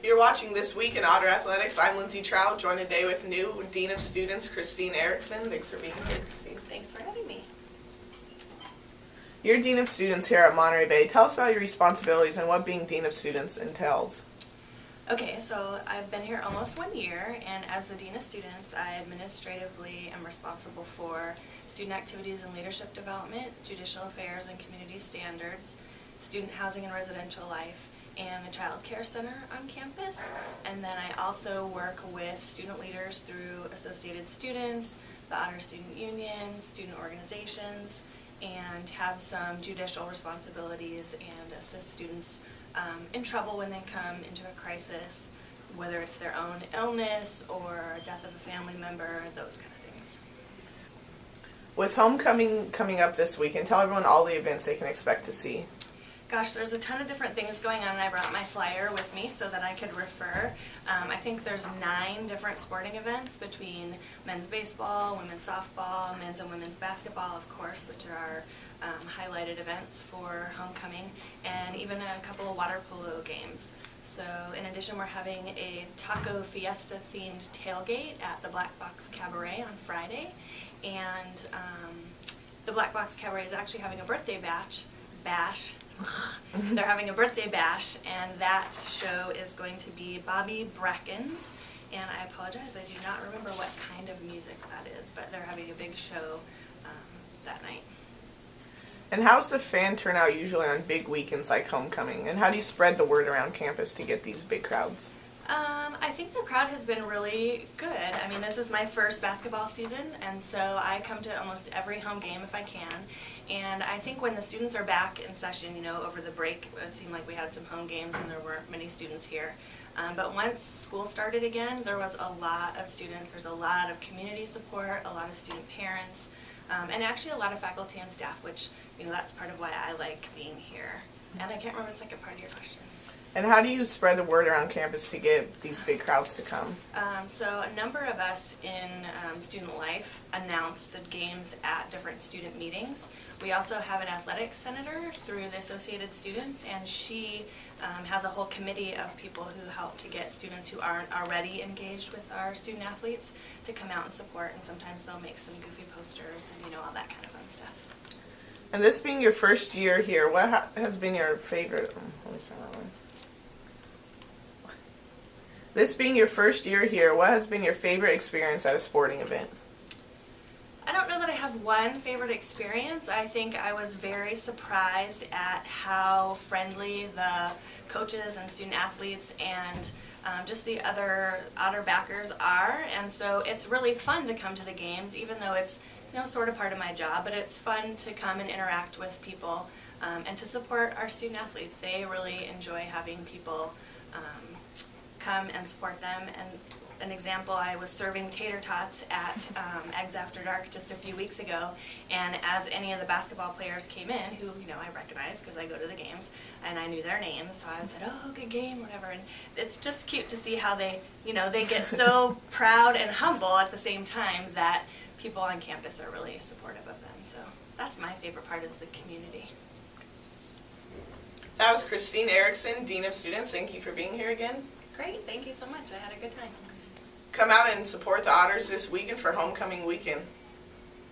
You're watching This Week in Otter Athletics. I'm Lindsay Trout, joined today with new Dean of Students, Christine Erickson. Thanks for being here, Christine. Thanks for having me. You're Dean of Students here at Monterey Bay. Tell us about your responsibilities and what being Dean of Students entails. Okay, so I've been here almost 1 year, and as the Dean of Students, I administratively am responsible for student activities and leadership development, judicial affairs and community standards, student housing and residential life, and the child care center on campus. And then I also work with student leaders through Associated Students, the Otter Student Union, student organizations, and have some judicial responsibilities and assist students in trouble when they come into a crisis, whether it's their own illness or death of a family member, those kind of things. With homecoming coming up this weekend, tell everyone all the events they can expect to see. Gosh, there's a ton of different things going on, and I brought my flyer with me so that I could refer. I think there's 9 different sporting events between men's baseball, women's softball, men's and women's basketball, of course, which are our highlighted events for homecoming, and even a couple of water polo games. So in addition, we're having a taco fiesta themed tailgate at the Black Box Cabaret on Friday, and the Black Box Cabaret is actually having a birthday bash. They're having a birthday bash, and that show is going to be Bobby Bracken's, and I apologize, I do not remember what kind of music that is, but they're having a big show that night. And how's the fan turnout usually on big weekends like homecoming? And how do you spread the word around campus to get these big crowds? I think the crowd has been really good. I mean, this is my first basketball season, and so I come to almost every home game if I can. And I think when the students are back in session, you know, over the break, it seemed like we had some home games and there weren't many students here. But once school started again, there was a lot of students. There's a lot of community support, a lot of student parents, and actually a lot of faculty and staff, which, you know, that's part of why I like being here. And I can't remember the second part of your question. And how do you spread the word around campus to get these big crowds to come? So a number of us in student life announce the games at different student meetings. We also have an athletics senator through the Associated Students, and she has a whole committee of people who help to get students who aren't already engaged with our student athletes to come out and support, and sometimes they'll make some goofy posters and, you know, all that kind of fun stuff. And this being your first year here, what has been your favorite? Let me start that one. This being your first year here, what has been your favorite experience at a sporting event? I don't know that I have one favorite experience. I think I was very surprised at how friendly the coaches and student athletes and just the other Otter backers are, and so it's really fun to come to the games, even though it's, you know, sort of part of my job, but it's fun to come and interact with people and to support our student athletes. They really enjoy having people come and support them. And an example, I was serving tater tots at Eggs After Dark just a few weeks ago, and as any of the basketball players came in, who, you know, I recognize because I go to the games, and I knew their names, so I said, "Oh, good game," whatever. And it's just cute to see how they, you know, they get so proud and humble at the same time that people on campus are really supportive of them. So that's my favorite part, is the community. That was Christine Erickson, Dean of Students. Thank you for being here again. Great, thank you so much. I had a good time. Come out and support the Otters this weekend for homecoming weekend.